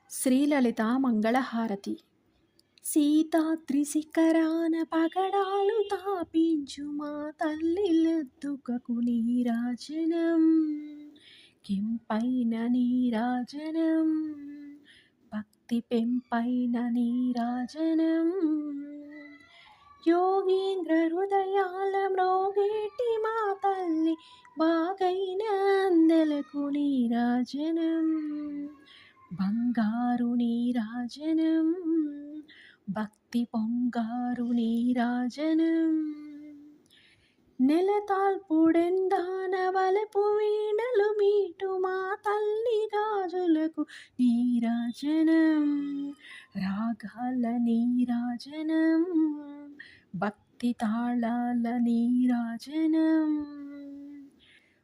శ్రీలలిత మంగళహారతి. సీతాద్రి శిఖరాన పగడాలు తాపించు మా తల్లిలెద్దుకకు నీరాజనం, కెంపైన నీరాజనం, భక్తి పెంపైన నీరాజనం. యోగీంద్ర హృదయాల మ్రోగేటి మా తల్లి బాగైన అందెలకు నీరాజనం, బంగారు నీరాజనం, భక్తి పొంగారు నీరాజనం. నెలతాల్పుడెందాన వలపు వీణలు మీటు మా తల్లి గాజులకు నీరాజనం, రాగాల నీరాజనం, భక్తి తాళాల నీరాజనం.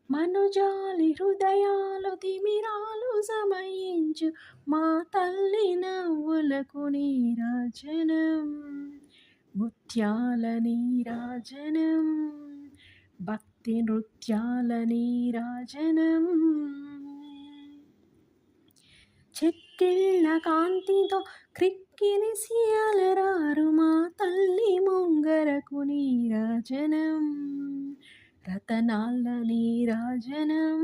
మనుజాలి హృదయాలు తిమిరాలు సమయించు మా తల్లి నవ్వులకు నీరాజనం, ముత్యాల నీరాజనం, భక్తి నృత్యాల నీరాజనం. చెక్కిళ్ళ కాంతితో క్రిక్కిరిసి అలరారు మా తల్లి ముంగరకు నీరాజనం, రతనాల నీరాజనం,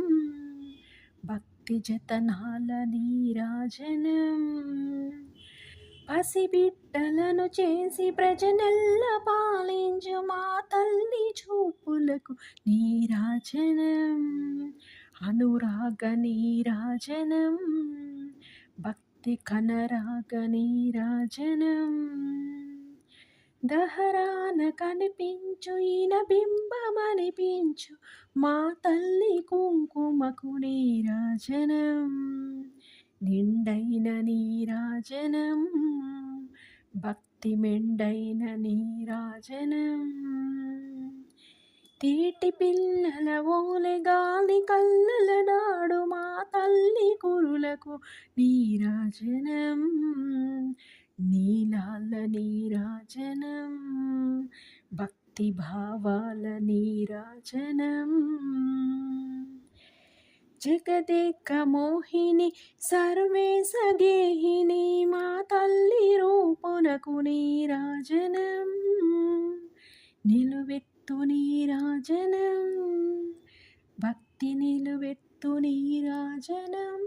భక్తి జతనాల నీరాజనం. పసిబిడ్డలను చేసి ప్రజనెల్ల పాలించు మా తల్లి చూపులకు నీరాజనం, అనురాగ నీరాజనం, భక్తి కనరాగ నీరాజనం. దహరాన కనిపించు ఈయన బింబమనిపించు మా తల్లి కుంకుమకు నీరాజనం, నిండైన నీరాజనం, భక్తి మెండైన నీరాజనం. తేటి పిల్లల ఓలె గాలి కల్లల నాడు మా తల్లి కురులకు నీరాజనం, నీలాల నీరాజనం, భక్తి భావాల నీరాజనం. జగదేక మోహిని సర్వేశ గేహిని మా తల్లి రూపునకు నీరాజనం, నిలువెత్తు నీరాజనం, భక్తి నిలువెత్తు నీరాజనం.